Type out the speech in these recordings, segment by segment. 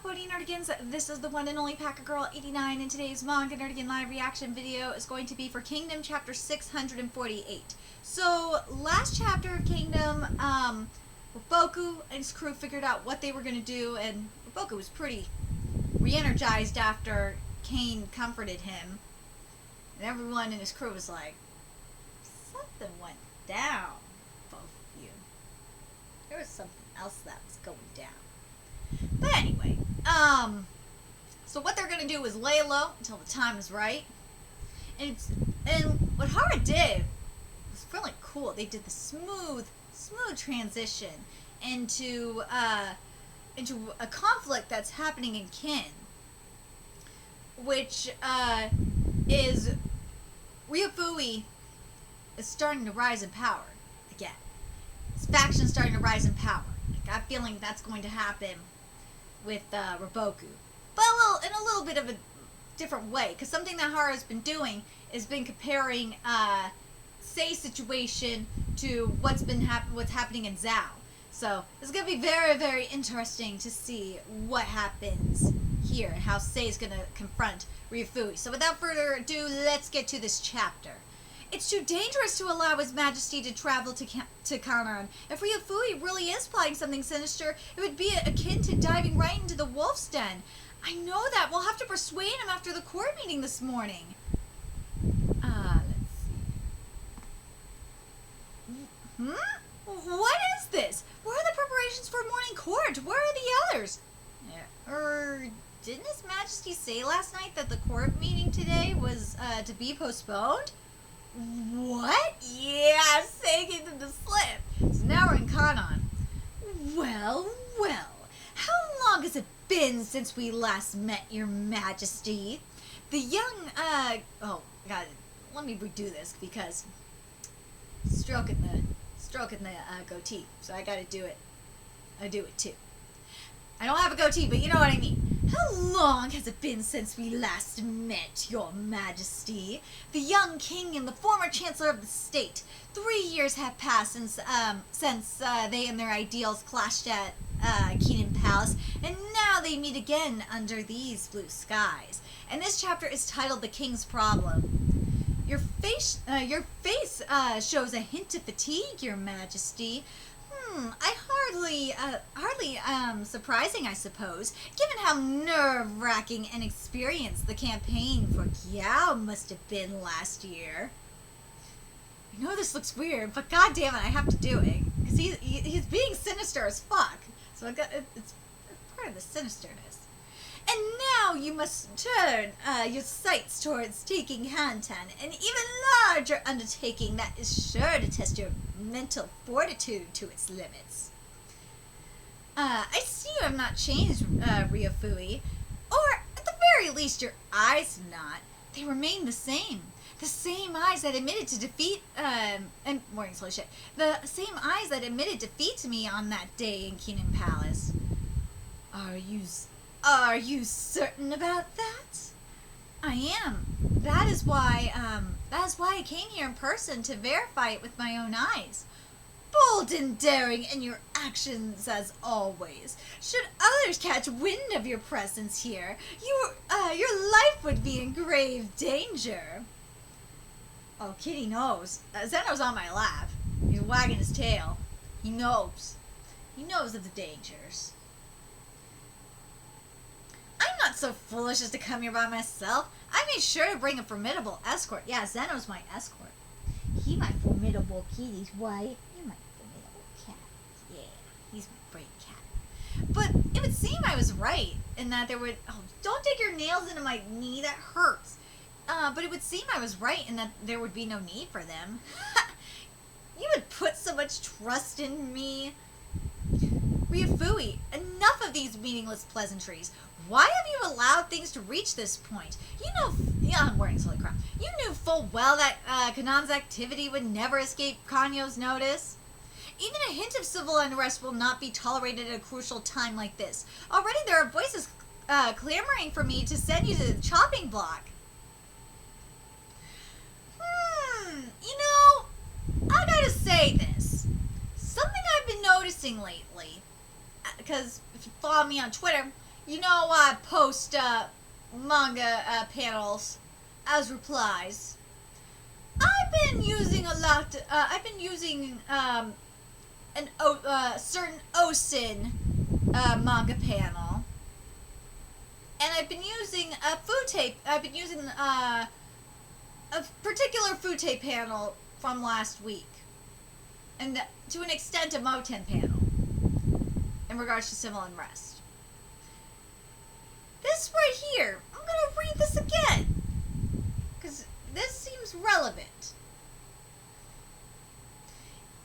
Howdy Nerdigans, this is the one and only Packer Girl 89, and today's Manga Nerdigan live reaction video is going to be for Kingdom chapter 648. So, last chapter of Kingdom, Boku and his crew figured out what they were going to do, and Boku was pretty re-energized after Kane comforted him. And everyone in his crew was like, something went down, both of you. There was something else that was going down. But anyway, so what they're gonna do is lay low until the time is right. And what Hara did was really cool. They did the smooth transition into a conflict that's happening in Kin, which is RYOFUI is starting to rise in power again. His faction's starting to rise in power. I got a feeling that's going to happen with Raboku, but in a little bit of a different way, because something that Hara's been doing is been comparing Sei's situation to what's happening in Zao. So it's gonna be very, very interesting to see what happens here and how Sei's gonna confront RYOFUI. So without further ado, let's get to this chapter. It's too dangerous to allow His Majesty to travel to Kanan. If RYOFUI really is plotting something sinister, it would be akin to diving right into the wolf's den. I know that. We'll have to persuade him after the court meeting this morning. Let's see. What is this? Where are the preparations for morning court? Where are the others? Didn't His Majesty say last night that the court meeting today was to be postponed? What? Yeah, Sei gave them the slip. So now we're in Kanan. Well, how long has it been since we last met, Your Majesty? The young, oh, God, let me redo this because stroking the goatee, so I gotta do it. I do it too. I don't have a goatee, but you know what I mean. How long has it been since we last met, Your Majesty? The young king and the former chancellor of the state. 3 years have passed since they and their ideals clashed at Kingdom Palace, and now they meet again under these blue skies. And this chapter is titled "The King's Problem." Your face shows a hint of fatigue, Your Majesty. Hardly surprising, I suppose, given how nerve-wracking and experienced the campaign for Giao must have been last year. I know this looks weird, but goddamn it, I have to do it, because he's being sinister as fuck. So it's part of the sinisterness. And now you must turn your sights towards taking Hantan, an even larger undertaking that is sure to test your mental fortitude to its limits. I see you have not changed, RYOFUI, or at the very least your eyes have not. They remain the same. The same eyes that admitted to defeat, and morning's holy shit. The same eyes that admitted defeat to me on that day in Kingdom Palace. Are you certain about that? I am. That is why I came here in person to verify it with my own eyes. Bold and daring in your actions as always. Should others catch wind of your presence here, your life would be in grave danger. Oh, Kitty knows. Zeno's on my lap. He's wagging his tail. He knows. He knows of the dangers. I'm not so foolish as to come here by myself. I made sure to bring a formidable escort. Yeah, Zeno's my escort. He my formidable kitty's wife. You're my formidable cat. Yeah, he's my brave cat. But it would seem I was right in that there would... Oh, don't dig your nails into my knee. That hurts. But it would seem I was right in that there would be no need for them. You would put so much trust in me. RYOFUI, enough of these meaningless pleasantries. Why have you allowed things to reach this point? I'm wearing holy crap. You knew full well that Kanan's activity would never escape Kanyo's notice. Even a hint of civil unrest will not be tolerated at a crucial time like this. Already there are voices clamoring for me to send you to the chopping block. I gotta say this. Something I've been noticing lately, because if you follow me on Twitter, You know, I post manga panels as replies. I've been using a lot. I've been using certain OSIN manga panel, and I've been using a food tape. I've been using a particular food tape panel from last week, and to an extent a Moten panel in regards to civil unrest. This right here, I'm gonna read this again, because this seems relevant.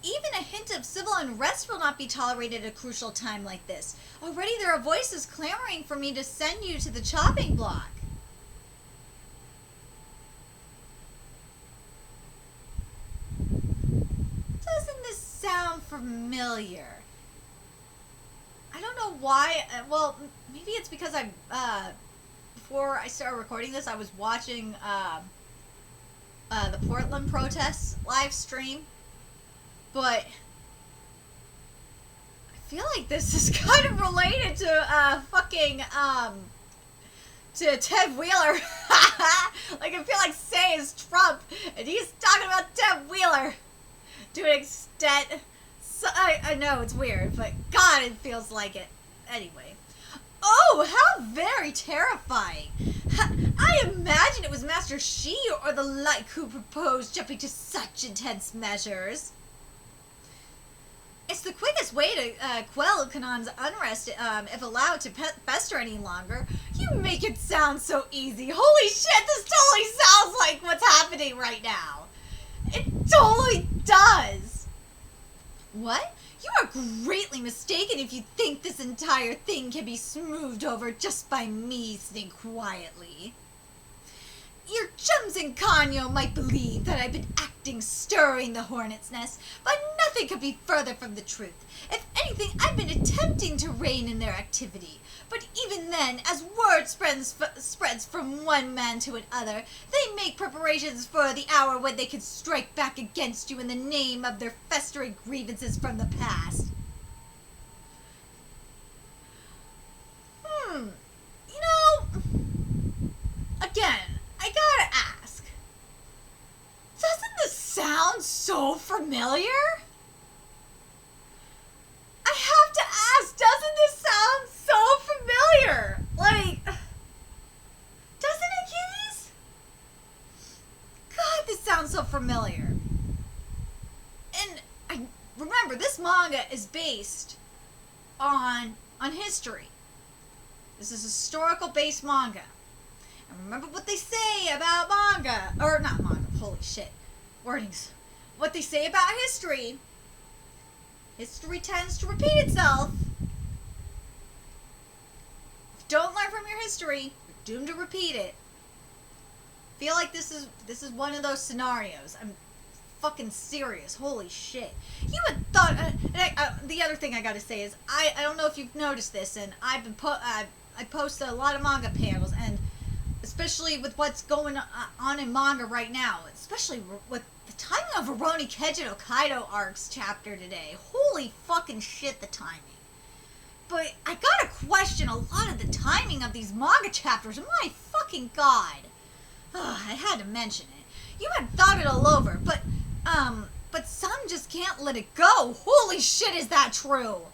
Even a hint of civil unrest will not be tolerated at a crucial time like this. Already there are voices clamoring for me to send you to the chopping block. Doesn't this sound familiar? I don't know why. Well, maybe it's because before I started recording this, I was watching the Portland protests live stream. But I feel like this is kind of related to to Ted Wheeler. Like, I feel like Say is Trump, and he's talking about Ted Wheeler to an extent. So, I know it's weird, but God, it feels like it. Anyway. Oh, how very terrifying. I imagine it was Master Shi or the like who proposed jumping to such intense measures. It's the quickest way to quell Kanan's unrest if allowed to fester any longer. You make it sound so easy. Holy shit, this totally sounds like what's happening right now. It totally does. What? You are greatly mistaken if you think this entire thing can be smoothed over just by me sitting quietly. Your chums in Kanyo might believe that I've been acting stirring the hornet's nest, but nothing could be further from the truth. If anything, I've been attempting to rein in their activity. But even then, as word spreads from one man to another, they make preparations for the hour when they can strike back against you in the name of their festering grievances from the past. You know, again, I gotta ask, doesn't this sound so familiar? I have to ask, doesn't this sound so familiar? Like, doesn't it, kitties? God, this sounds so familiar. And I remember, this manga is based on history. This is a historical-based manga. And remember what they say about manga, or not manga, holy shit, wordings. What they say about history. History tends to repeat itself. If you don't learn from your history, you're doomed to repeat it. I feel like this is one of those scenarios. I'm fucking serious. Holy shit. You had thought, the other thing I gotta say is, I don't know if you've noticed this, and I've been I post a lot of manga panels, and especially with what's going on in manga right now, especially with the timing of Rurouni Kenshin no Kaido arc's chapter today. Holy fucking shit, the timing. But I gotta question a lot of the timing of these manga chapters. My fucking god. Ugh, I had to mention it. You had thought it all over, but some just can't let it go. Holy shit, is that true?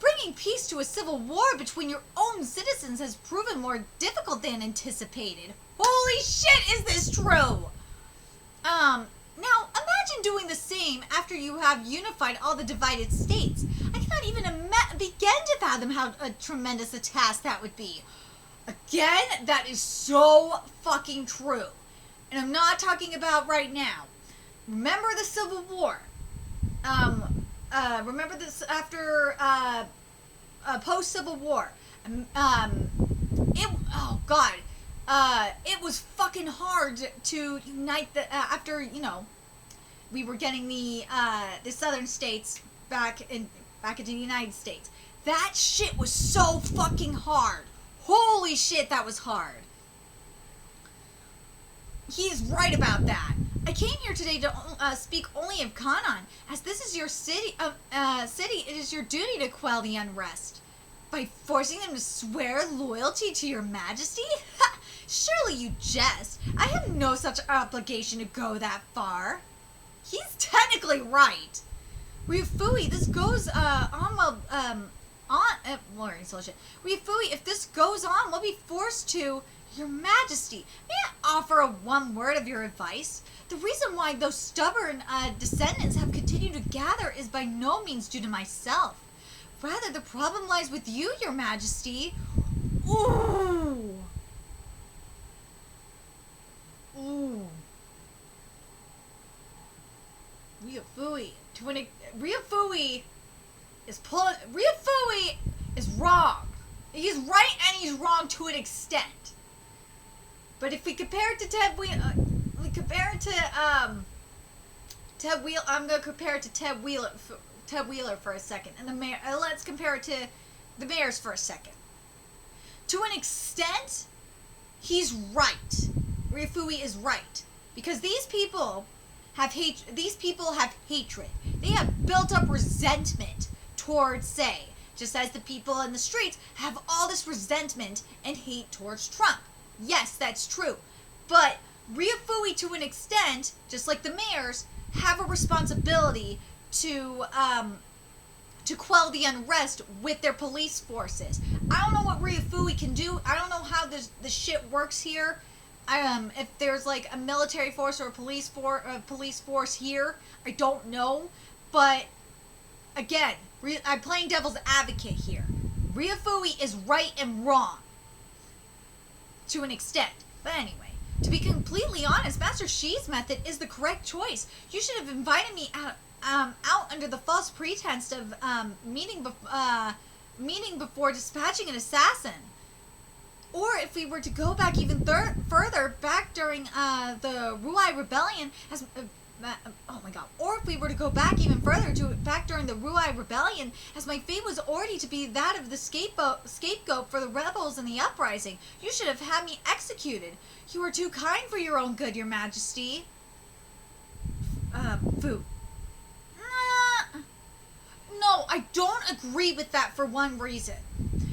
Bringing peace to a civil war between your own citizens has proven more difficult than anticipated. Holy shit, is this true? Now, imagine doing the same after you have unified all the divided states. I cannot even begin to fathom how tremendous a task that would be. Again, that is so fucking true. And I'm not talking about right now. Remember the Civil War. Remember this after post-Civil War. It was fucking hard to unite after, you know, we were getting the southern states back into the United States. That shit was so fucking hard. Holy shit, that was hard. He's right about that. I came here today to speak only of Kanan, as this is your city. It is your duty to quell the unrest. By forcing them to swear loyalty to your majesty? Surely you jest. I have no such obligation to go that far. He's technically right. Ryofui, this goes Ryofui, if this goes on, we'll be forced to. Your Majesty, may I offer one word of your advice? The reason why those stubborn descendants have continued to gather is by no means due to myself. Rather, the problem lies with you, Your Majesty. Ooh. Ooh. Ryofui is wrong. He's right and he's wrong to an extent. But if we compare it to Ted Wheeler, I'm gonna compare it to Ted Wheeler for a second, and the mayor. Let's compare it to the mayors for a second. To an extent, he's right. Ryofui is right, because these people have hatred. They have built up resentment towards Say, just as the people in the streets have all this resentment and hate towards Trump. Yes, that's true. But Ryofui, to an extent, just like the mayors, have a responsibility to quell the unrest with their police forces. I don't know what Ryofui can do. I don't know how the shit works here. If there's like a military force or a police force here, I don't know. But again, I'm playing devil's advocate here. Ryofui is right and wrong to an extent. But anyway, to be completely honest, Master Shi's method is the correct choice. You should have invited me out under the false pretense of meeting before dispatching an assassin. Or if we were to go back even further, back during the Ruai Rebellion, Or if we were to go back even further back during the Ruai Rebellion, as my fate was already to be that of the scapegoat for the rebels in the uprising, you should have had me executed. You are too kind for your own good, Your Majesty. Fu. No, I don't agree with that for one reason.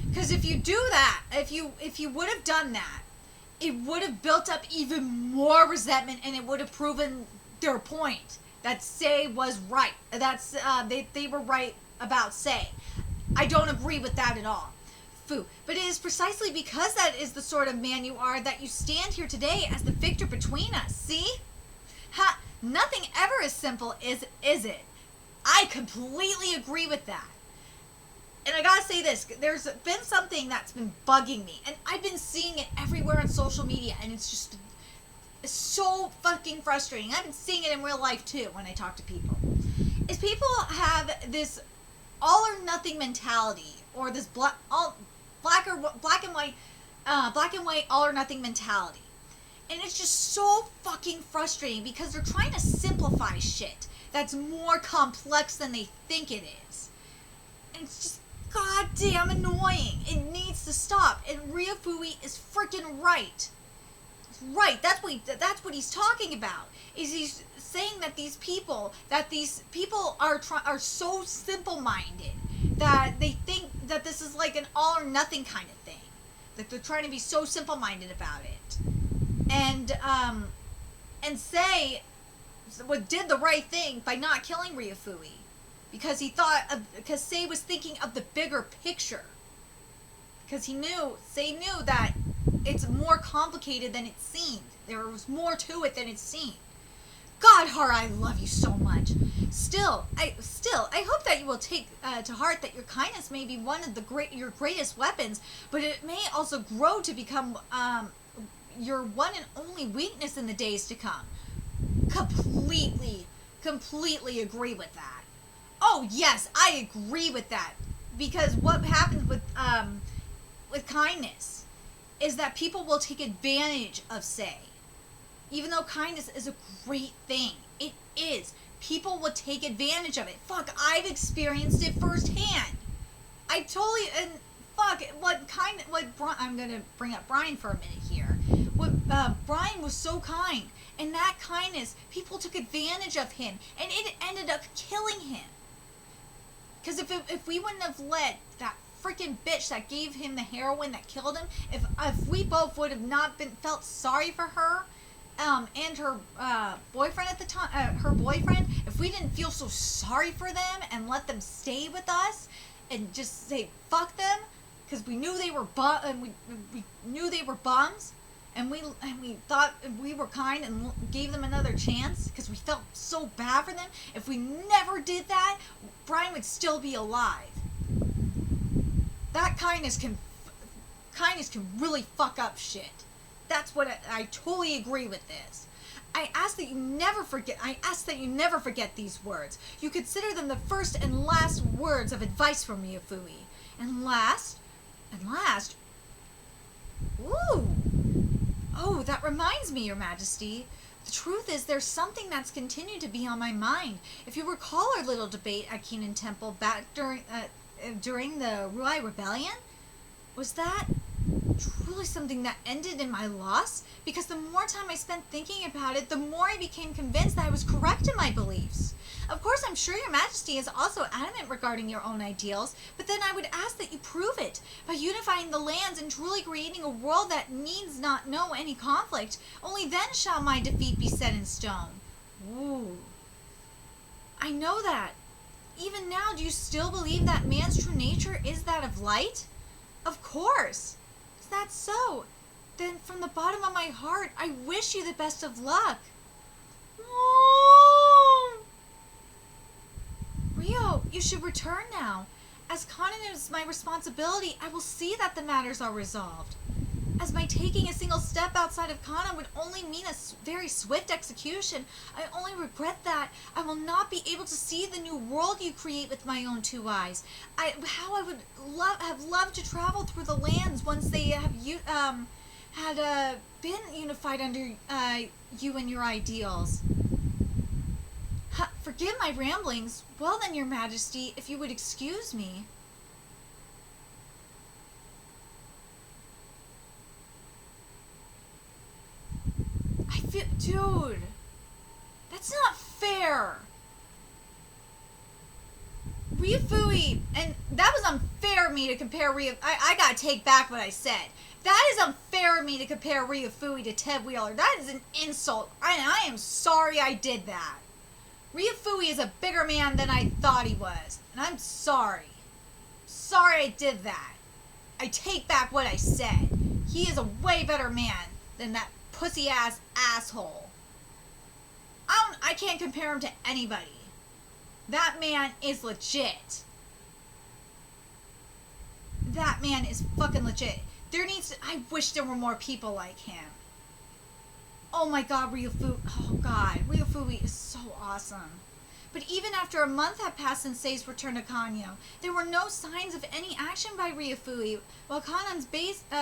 Because if you do that, if you would have done that, it would have built up even more resentment, and it would have proven their point that Say was right. That's they were right about Say. I don't agree with that at all. Fu. But it is precisely because that is the sort of man you are that you stand here today as the victor between us. See? Ha! Nothing ever is simple, is it? I completely agree with that. And I gotta say this, there's been something that's been bugging me, and I've been seeing it everywhere on social media, and it's so fucking frustrating. I've been seeing it in real life too when I talk to people. Is people have this all or nothing mentality, or this black and white all or nothing mentality. And it's just so fucking frustrating because they're trying to simplify shit that's more complex than they think it is. And it's just goddamn annoying. It needs to stop. And Ryofui is freaking right. Right. That's what he's talking about. Is he's saying that these people are so simple-minded that they think that this is like an all or nothing kind of thing. That they're trying to be so simple-minded about it. And Say did the right thing by not killing Ryofui. Because Say was thinking of the bigger picture. Because Say knew that it's more complicated than it seemed. There was more to it than it seemed. God, Har, I love you so much. Still, I hope that you will take to heart that your kindness may be one of your greatest weapons, but it may also grow to become your one and only weakness in the days to come. Completely agree with that. Oh yes, I agree with that. Because what happens with kindness is that people will take advantage of Say. Even though kindness is a great thing. It is. People will take advantage of it. Fuck, I've experienced it firsthand. I'm gonna bring up Brian for a minute here. Brian was so kind. And that kindness, people took advantage of him. And it ended up killing him. Because if we wouldn't have let that freaking bitch that gave him the heroin that killed him, if we both would have not felt sorry for her, and her boyfriend at the time, if we didn't feel so sorry for them and let them stay with us and just say fuck them, because we knew they were we knew they were bums, and we thought we were kind and gave them another chance because we felt so bad for them. If we never did that, Brian would still be alive. That kindness can really fuck up shit. That's what I totally agree with this. I ask that you never forget these words. You consider them the first and last words of advice from Ryofui. And last, ooh. Oh, that reminds me, Your Majesty. The truth is, there's something that's continued to be on my mind. If you recall our little debate at Keenan Temple back during the Ruai Rebellion, was that truly something that ended in my loss? Because the more time I spent thinking about it, the more I became convinced that I was correct in my beliefs. Of course, I'm sure Your Majesty is also adamant regarding your own ideals, but then I would ask that you prove it by unifying the lands and truly creating a world that needs not know any conflict. Only then shall my defeat be set in stone. Ooh. I know that. Even now, do you still believe that man's true nature is that of light? Of course. Is that so? Then from the bottom of my heart, I wish you the best of luck. Oh. Ryo, you should return now. As Kanan is my responsibility, I will see that the matters are resolved. As my taking a single step outside of Kanan would only mean a very swift execution, I only regret that I will not be able to see the new world you create with my own two eyes. How I would have loved to travel through the lands once they have been unified under you and your ideals. Forgive my ramblings. Well then, Your Majesty, if you would excuse me. Dude, that's not fair. Ryofui, and that was unfair of me to compare I gotta take back what I said. That is unfair of me to compare Ryofui to Ted Wheeler. That is an insult. I am sorry I did that. Ryofui is a bigger man than I thought he was, and I'm sorry. Sorry I did that. I take back what I said. He is a way better man than that pussy-ass asshole. I can't compare him to anybody. That man is legit. That man is fucking legit. I wish there were more people like him. Oh my god, Ryofui is so awesome. But even after a month had passed since Sei's return to Kanyo, there were no signs of any action by Ryofui, while Kanan's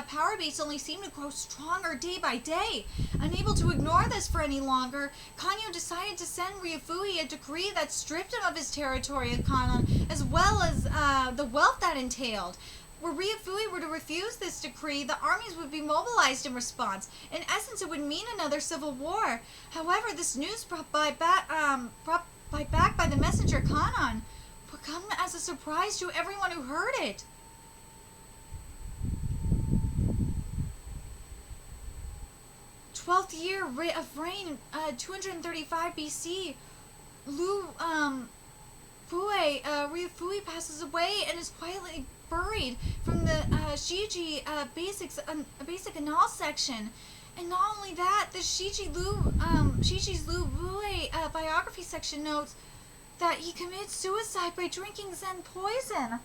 power base only seemed to grow stronger day by day. Unable to ignore this for any longer, Kanyo decided to send Ryofui a decree that stripped him of his territory of Kanan, as well as the wealth that entailed. Were Ryofui were to refuse this decree, the armies would be mobilized in response. In essence, it would mean another civil war. However, this news brought back by the messenger Kanan would come as a surprise to everyone who heard it. Twelfth year of reign, 235 BC. Ryofui passes away and is quietly buried from the Shiji basic annals section. And not only that, the Shiji's Lu Rue biography section notes that he committed suicide by drinking Zen poison.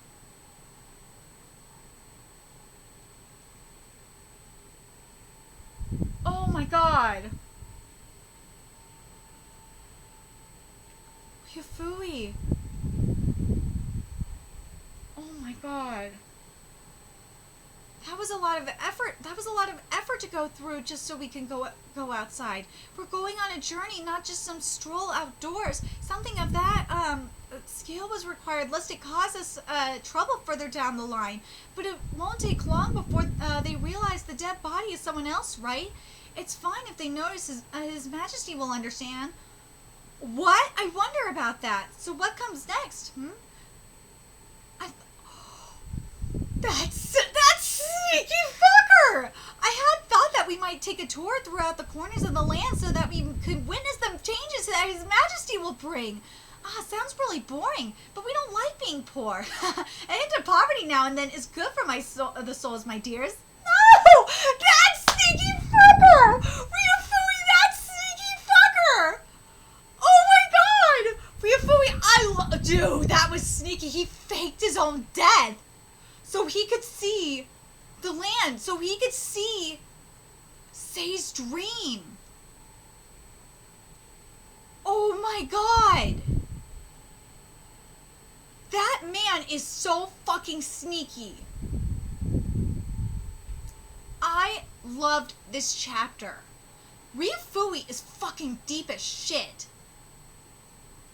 Oh my god. Ryofui. Oh my god. That was a lot of effort. That was a lot of effort to go through just so we can go outside. We're going on a journey, not just some stroll outdoors. Something of that scale was required, lest it cause us trouble further down the line. But it won't take long before they realize the dead body is someone else, right? It's fine if they notice. His Majesty will understand. What? I wonder about that. So what comes next? That sneaky fucker! I had thought that we might take a tour throughout the corners of the land so that we could witness the changes that His Majesty will bring. Sounds really boring, but we don't like being poor. A hint of poverty now and then is good for the souls, my dears. No! That sneaky fucker! Ryofui, that sneaky fucker! Oh my god! Ryofui, dude, that was sneaky. He faked his own death so he could see the land, so he could see Say's dream. Oh my god! That man is so fucking sneaky. I loved this chapter. Ryofui is fucking deep as shit.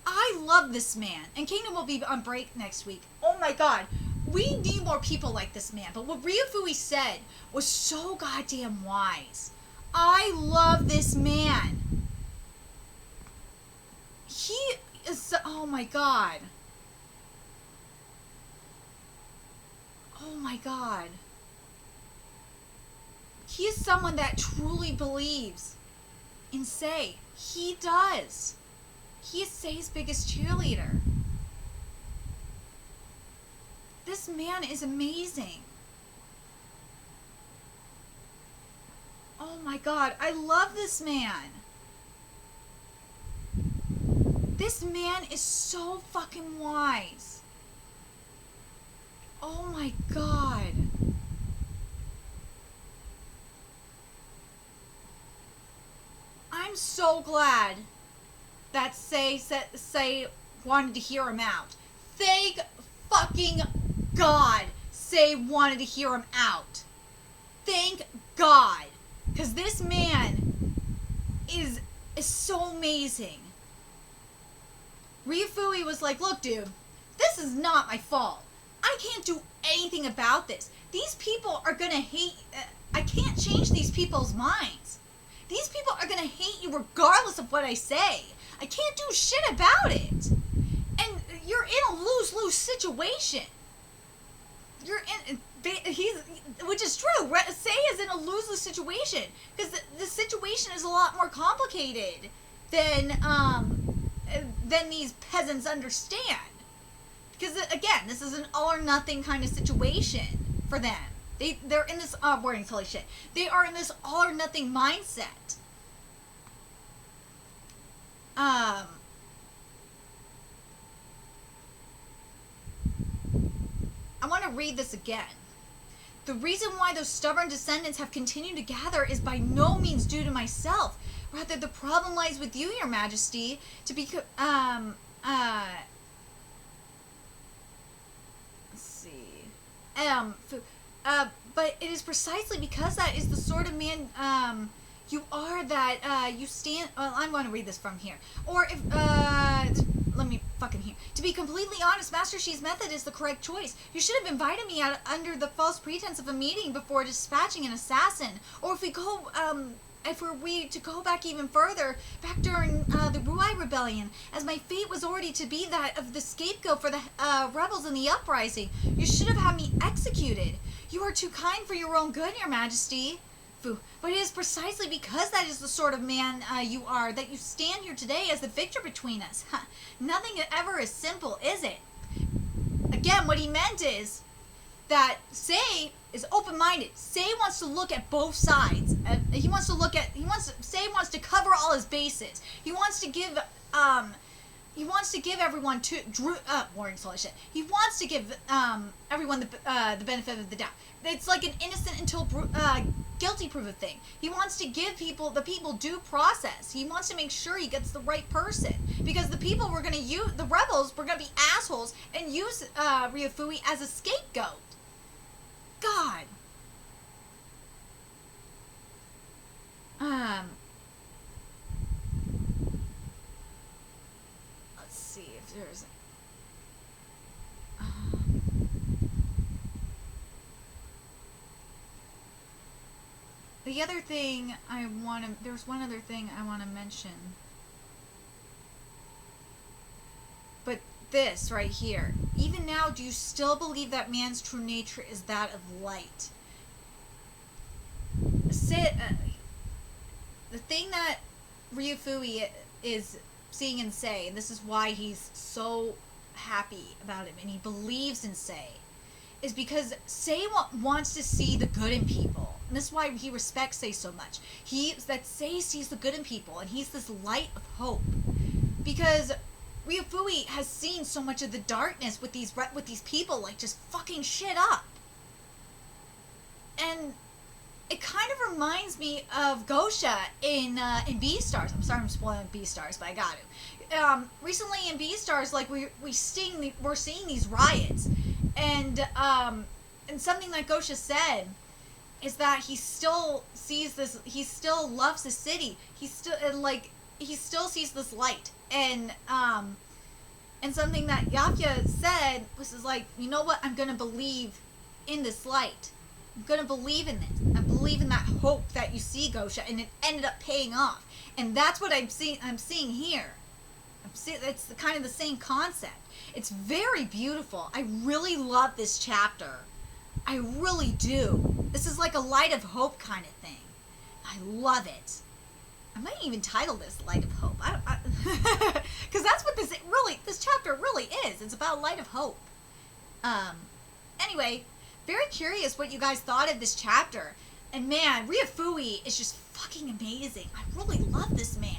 I love this man. And Kingdom will be on break next week. Oh my god. We need more people like this man. But what Ryofui said was so goddamn wise. I love this man. He is... Oh my god. Oh my god. He is someone that truly believes in Say. He does. He is Say's biggest cheerleader. This man is amazing. Oh my god, I love this man. This man is so fucking wise. Oh my god. I'm so glad that Say wanted to hear him out. Thank fucking God Say wanted to hear him out. Thank God. Because this man is so amazing. Ryofui was like, look dude, this is not my fault. I can't do anything about this. These people are gonna hate... I can't change these people's minds. These people are gonna hate you regardless of what I say. I can't do shit about it. And you're in a lose-lose situation. You're in... which is true. Say is in a lose-lose situation. Because the situation is a lot more complicated than these peasants understand. Because, again, this is an all-or-nothing kind of situation for them. They're in this... wording totally shit. They are in this all-or-nothing mindset. I want to read this again. The reason why those stubborn descendants have continued to gather is by no means due to myself. Rather, the problem lies with you, Your Majesty. To be... let's see. But it is precisely because that is the sort of man, you are that, you stand... Well, I'm going to read this from here. Or if, let me fucking hear. To be completely honest, Master Shi's method is the correct choice. You should have invited me out under the false pretense of a meeting before dispatching an assassin. Or if we go, if we to go back even further, back during the Ruai Rebellion, as my fate was already to be that of the scapegoat for the rebels in the uprising, you should have had me executed. You are too kind for your own good, Your Majesty. But it is precisely because that is the sort of man you are that you stand here today as the victor between us. Nothing ever is simple, is it? Again, what he meant is that Say is open-minded. Say wants to look at both sides. Say wants to cover all his bases. He wants to give everyone warning solid shit. He wants to give everyone the benefit of the doubt. It's like an innocent until guilty proof of thing. He wants to give the people due process. He wants to make sure he gets the right person, because the people were gonna use the rebels were gonna be assholes and use Ryofui as a scapegoat. God. Let's see if there's. The other thing there's one other thing I want to mention. But this right here. Even now, do you still believe that man's true nature is that of light? The thing that Ryofui is seeing in Sei, and this is why he's so happy about him, and he believes in Sei, is because Sei wants to see the good in people. And this is why he respects Sei so much. That Sei sees the good in people, and he's this light of hope. Because Ryofui has seen so much of the darkness with these people, like, just fucking shit up. And it kind of reminds me of Gosha in Beastars. I'm sorry I'm spoiling Beastars, but I got to. Recently in Beastars, like, we're seeing these riots. And something that Gosha said is that he still sees this, he still loves the city. He still sees this light. And something that Yapya said was like, you know what, I'm going to believe in this light. I'm going to believe in this. I believe in that hope that you see, Gosha, and it ended up paying off. And that's what I'm seeing here. It's kind of the same concept. It's very beautiful. I really love this chapter. I really do. This is like a light of hope kind of thing. I love it. I might even title this Light of Hope. Because that's what this chapter really is. It's about light of hope. Anyway, very curious what you guys thought of this chapter. And man, Ryofui is just fucking amazing. I really love this man.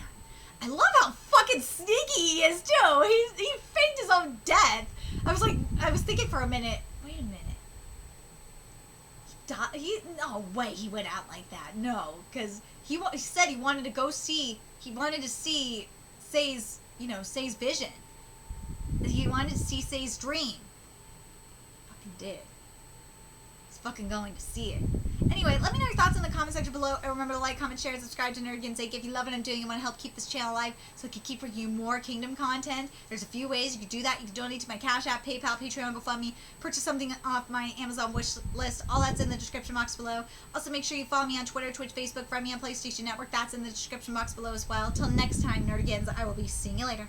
I love how fucking sneaky he is too. He faked his own death. I was thinking for a minute. Wait a minute. No way he went out like that. No, because he said he wanted to go see. He wanted to see Sei's vision. He wanted to see Sei's dream. Fucking did. He's fucking going to see it. Anyway, let me know your thoughts in the comment section below. And remember to like, comment, share, and subscribe to Nerd Against Sake. If you love what I'm doing and want to help keep this channel alive so I can keep bringing you more Kingdom content, there's a few ways you can do that. You can donate to my Cash App, PayPal, Patreon, GoFundMe, purchase something off my Amazon wish list. All that's in the description box below. Also, make sure you follow me on Twitter, Twitch, Facebook, friend me on PlayStation Network. That's in the description box below as well. Till next time, Nerd Against, I will be seeing you later.